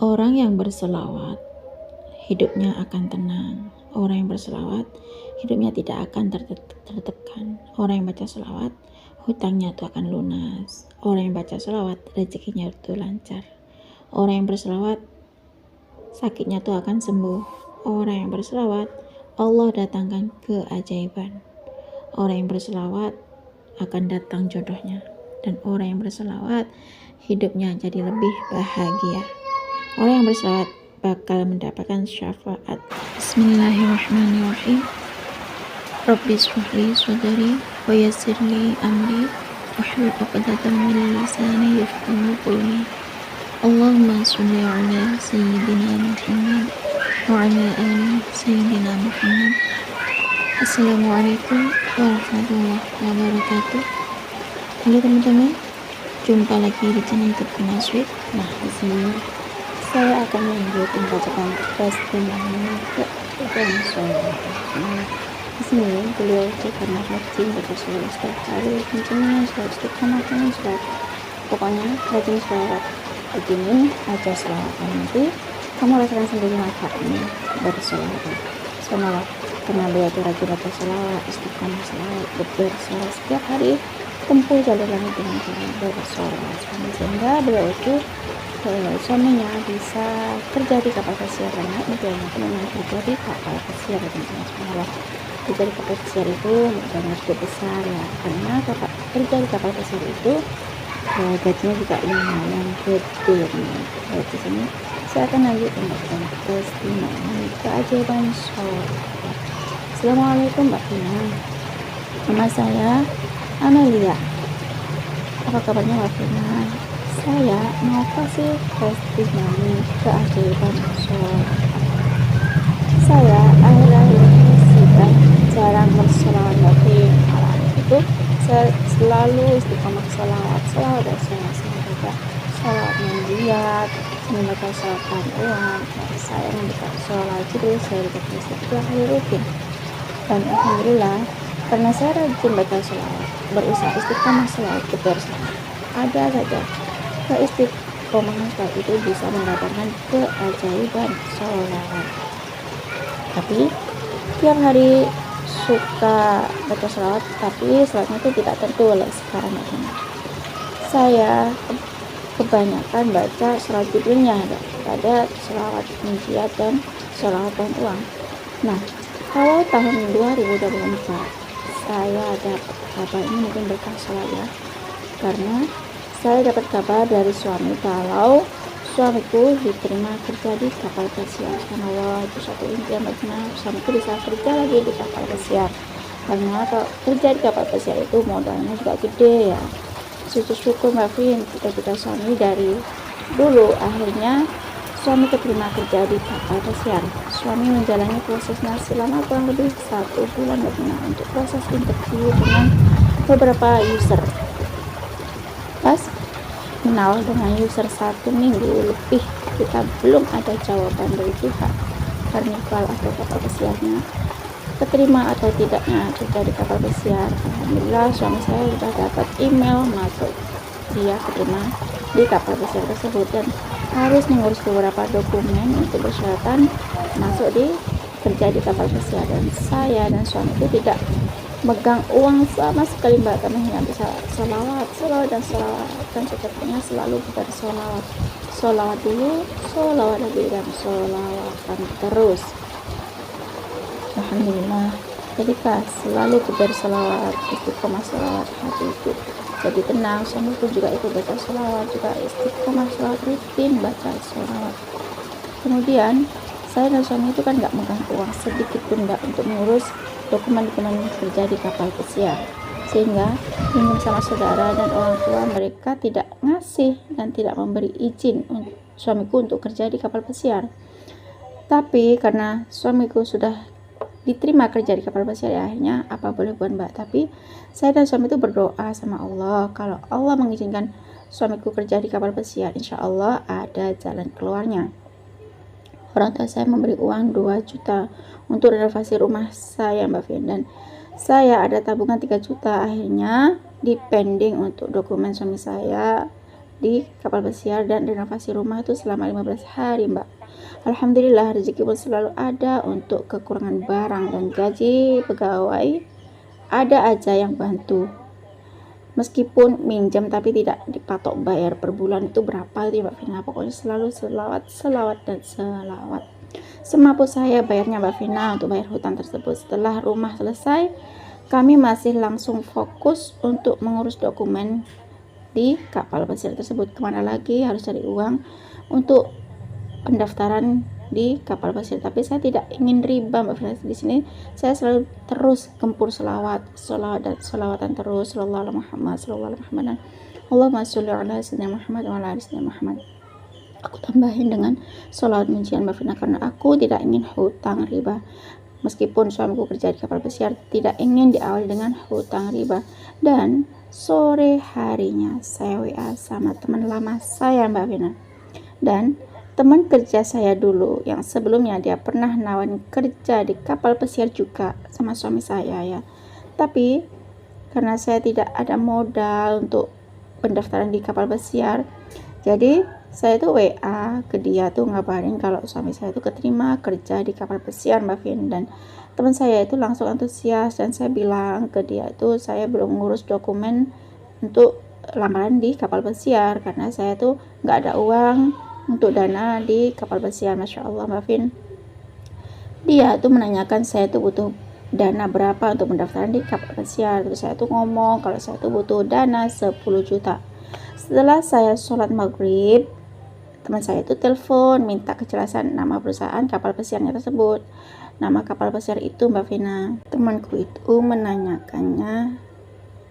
Orang yang berselawat, hidupnya akan tenang. Orang yang berselawat, hidupnya tidak akan tertekan. Orang yang baca selawat, hutangnya itu akan lunas. Orang yang baca selawat, rezekinya itu lancar. Orang yang berselawat, sakitnya itu akan sembuh. Orang yang berselawat, Allah datangkan keajaiban. Orang yang berselawat, akan datang jodohnya. Dan orang yang berselawat, hidupnya jadi lebih bahagia. Orang yang berselawat bakal mendapatkan syafaat. Bismillahirrahmanirrahim. Rabbi shrahli sadri wa yassir li amri wahlul 'uqdatam min lisani yafqahu qawli. Allahumma shalli ala sayyidina Muhammad wa ala ali sayyidina Muhammad. Assalamualaikum warahmatullahi wabarakatuh. Halo teman-teman, jumpa lagi di channel Terkenal Sweet. Nah, di sini saya akan melanjutkan bacaan testimoni ke Tuhan Soleh. Di sini beliau karena rajin baca selawat setiap hari, kencengnya selawat istiqomah dengan selawat. Pokoknya rajin selawat, begini aja selawat. Nanti kamu rasakan sendiri manfaatnya berselawat. Selawat karena beliau itu rajin baca selawat, istiqomah selawat, berselawat setiap hari, tempuh jalur langit dengan cara berselawat, sehingga beliau itu suaminya bisa kerja di kapal pesiar. Karena impiannya itu memang kerja di kapal pesiar, teman-teman. Kerja di kapal pesiar itu banyak cukup besar ya, karena kerja di kapal pesiar itu gajinya juga lumayan gede. Nah, di sini saya akan lanjut dengan testimoni keajaiban soleh. Assalamualaikum Mbak Tina, nama saya Amelia. Apa kabarnya Mbak Tina? Saya mau kasih testimoni keajaiban soleh. Saya akhir-akhir ini sudah jarang berselawat, tapi malam itu saya selalu istiqomah selawat dan selawat mendiat, membaca selawat uang. Saya membaca selawat itu saya baca setiap hari rutin. Dan alhamdulillah, karena saya rajin baca selawat, berusaha istiqomah selawat berselawat, ada saja keistiqomahan selawat itu bisa mendatangkan keajaiban selawat. Tapi tiap hari suka baca selawat, tapi selawatnya itu tidak tertulis. Sekarang saya kebanyakan baca selawat judulnya daripada selawat mendiat dan selawat uang. Nah, kalau tahun 2024 saya dapat kabar, ini mungkin berkah selawat ya, karena saya dapat kabar dari suami kalau suamiku diterima kerja di kapal pesiar. Subhanallah, itu satu impian bagaimana suamiku bisa kerja lagi di kapal pesiar. Karena kalau kerja di kapal pesiar itu modalnya juga gede ya. Syukur Mbak Vin, kita suami dari dulu akhirnya suami keterima kerja di kapal pesiar. Suami menjalani prosesnya selama kurang lebih 1 bulan untuk proses interview dengan beberapa user. Pas kenal dengan user 1 minggu lebih, kita belum ada jawaban dari pihak Carnival atau kapal pesiarnya keterima atau tidaknya kerja di kapal pesiar. Alhamdulillah suami saya sudah dapat email masuk dia keterima di kapal pesiar tersebut dan harus mengurus beberapa dokumen untuk persyaratan masuk di kerja di kapal pesiar. Dan saya dan suami itu tidak megang uang sama sekali Mbak, kami hanya bisa selawat dan sepertinya selalu bersolawat dulu, solawat lagi, dan solawatan terus. Alhamdulillah, jadi selalu bersolawat, istiqomah selawat, hati itu jadi tenang. Suami pun juga ikut baca selawat, juga istiqomah selawat, rutin baca selawat. Kemudian saya dan suami itu kan nggak megang uang sedikit pun nggak untuk mengurus dokumen-dokumen kerja di kapal pesiar, sehingga minum sama saudara dan orang tua mereka tidak ngasih dan tidak memberi izin suamiku untuk kerja di kapal pesiar. Tapi karena suamiku sudah diterima kerja di kapal pesiar, ya akhirnya apa boleh buat Mbak. Tapi saya dan suami itu berdoa sama Allah, kalau Allah mengizinkan suamiku kerja di kapal pesiar, insya Allah ada jalan keluarnya. Orang tua saya memberi uang 2 juta untuk renovasi rumah saya Mbak Vin, dan saya ada tabungan 3 juta. Akhirnya dipending untuk dokumen suami saya di kapal pesiar dan renovasi rumah itu selama 15 hari Mbak. Alhamdulillah rezeki pun selalu ada, untuk kekurangan barang dan gaji pegawai ada aja yang bantu. Meskipun minjam tapi tidak dipatok bayar per bulan itu berapa itu ya Mbak Vina. Pokoknya selalu selawat dan selawat. Semampu saya bayarnya Mbak Vina untuk bayar hutang tersebut. Setelah rumah selesai, kami masih langsung fokus untuk mengurus dokumen di kapal pesiar tersebut. Kemana lagi harus cari uang untuk pendaftaran di kapal pesiar. Tapi saya tidak ingin riba Mbak Fina. Di sini saya selalu terus gempur selawat dan selawatan terus. Sallallahu alaihi Muhammad, sallallahu alaihi Muhammad. Allahumma sholli ala sayyidina Muhammad wa ala ali sayyidina Muhammad. Aku tambahin dengan sholawat pujian Mbak Fina karena aku tidak ingin hutang riba. Meskipun suamiku kerja di kapal pesiar, tidak ingin diawali dengan hutang riba. Dan sore harinya saya WA sama teman lama saya Mbak Vina. Dan teman kerja saya dulu yang sebelumnya dia pernah nawarin kerja di kapal pesiar juga sama suami saya ya. Tapi karena saya tidak ada modal untuk pendaftaran di kapal pesiar, jadi saya tuh WA ke dia tuh ngabarin kalau suami saya itu keterima kerja di kapal pesiar Mbak Vin. Dan teman saya itu langsung antusias, dan saya bilang ke dia itu saya belum ngurus dokumen untuk lamaran di kapal pesiar karena saya tuh nggak ada uang untuk dana di kapal pesiar. Masya Allah Mbak Vin, dia tuh menanyakan saya tuh butuh dana berapa untuk pendaftaran di kapal pesiar. Terus saya tuh ngomong kalau saya tuh butuh dana 10 juta. Setelah saya sholat maghrib, teman saya itu telepon minta kejelasan nama perusahaan kapal pesiarnya tersebut. Nama kapal pesiar itu Mbak Vina. Temanku itu menanyakannya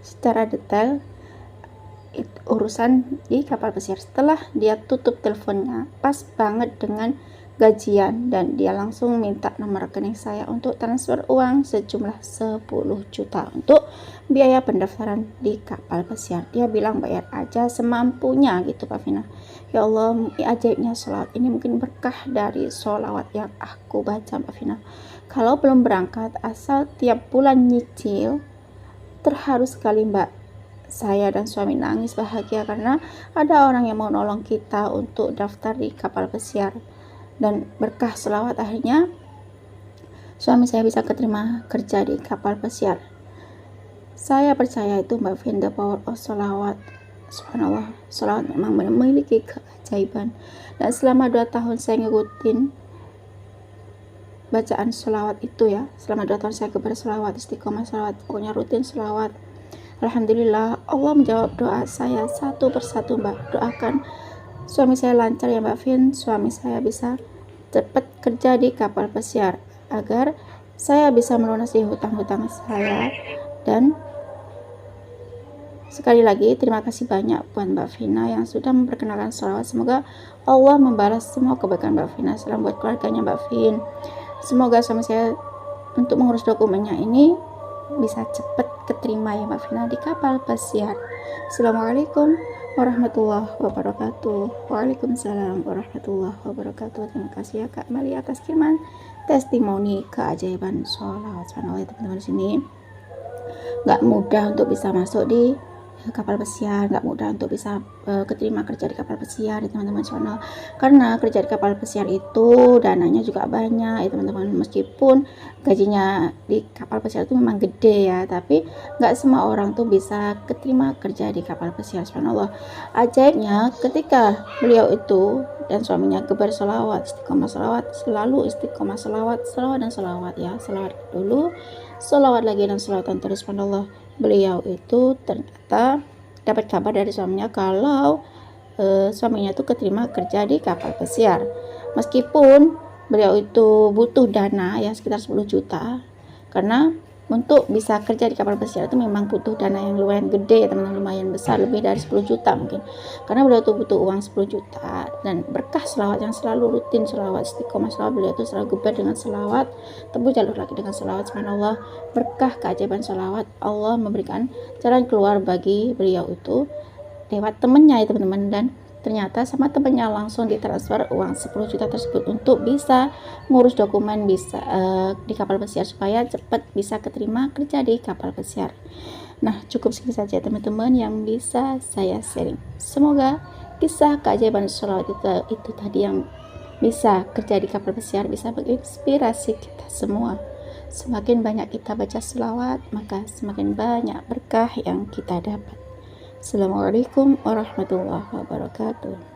secara detail urusan di kapal pesiar. Setelah dia tutup teleponnya, pas banget dengan gajian, dan dia langsung minta nomor rekening saya untuk transfer uang sejumlah 10 juta untuk biaya pendaftaran di kapal pesiar. Dia bilang bayar aja semampunya gitu Pak Vina. Ya Allah, ajaibnya sholawat ini mungkin berkah dari sholawat yang aku baca Mbak Vina. Kalau belum berangkat, asal tiap bulan nyicil, terharu sekali Mbak. Saya dan suami nangis bahagia karena ada orang yang mau nolong kita untuk daftar di kapal pesiar. Dan berkah selawat akhirnya suami saya bisa keterima kerja di kapal pesiar. Saya percaya itu Mbak Vin, the power of selawat. Subhanallah, selawat memang memiliki keajaiban. Dan selama 2 tahun saya ngikutin bacaan selawat itu ya. Selama 2 tahun saya kebar selawat, istiqomah selawat, pokoknya rutin selawat. Alhamdulillah Allah menjawab doa saya satu persatu Mbak. Doakan suami saya lancar ya Mbak Vin, suami saya bisa cepat kerja di kapal pesiar agar saya bisa melunasi hutang-hutang saya. Dan sekali lagi terima kasih banyak buat Mbak Vina yang sudah memperkenalkan sholawat. Semoga Allah membalas semua kebaikan Mbak Vina. Salam buat keluarganya Mbak Vin. Semoga suami saya untuk mengurus dokumennya ini bisa cepat keterima ya Mbak Vina di kapal pesiar. Assalamualaikum warahmatullahi wabarakatuh. Waalaikumsalam warahmatullahi wabarakatuh. Terima kasih ya Kak Mali atas kiriman testimoni keajaiban sholawat. Subhanallah teman-teman, di sini nggak mudah untuk bisa masuk di kapal pesiar, nggak mudah untuk bisa keterima kerja di kapal pesiar ya teman-teman channel. Karena kerja di kapal pesiar itu dananya juga banyak ya teman-teman. Meskipun gajinya di kapal pesiar itu memang gede ya, tapi nggak semua orang tuh bisa keterima kerja di kapal pesiar. Subhanallah, ajaibnya ketika beliau itu dan suaminya kebar sholawat, istiqomah sholawat, selalu istiqomah sholawat, dan sholawat ya, sholawat dulu, sholawat lagi, dan sholawatan terus. Subhanallah, beliau itu ternyata dapat kabar dari suaminya kalau suaminya itu keterima kerja di kapal pesiar. Meskipun beliau itu butuh dana ya sekitar 10 juta, karena untuk bisa kerja di kapal pesiar itu memang butuh dana yang lumayan gede ya teman-teman, lumayan besar, lebih dari 10 juta mungkin. Karena beliau itu butuh uang 10 juta, dan berkah selawat yang selalu rutin selawat, istiqomah selawat, beliau itu selalu gebar dengan selawat, tempuh jalur lagi dengan selawat. Subhanallah, berkah keajaiban selawat, Allah memberikan jalan keluar bagi beliau itu lewat temannya ya teman-teman. Dan ternyata sama temannya langsung ditransfer uang 10 juta tersebut untuk bisa ngurus dokumen bisa di kapal pesiar supaya cepat bisa keterima kerja di kapal pesiar. Nah, cukup segitu saja teman-teman yang bisa saya sharing. Semoga kisah keajaiban sholawat itu tadi yang bisa terjadi kapal pesiar, bisa menginspirasi kita semua. Semakin banyak kita baca sholawat, maka semakin banyak berkah yang kita dapat. Assalamualaikum warahmatullahi wabarakatuh.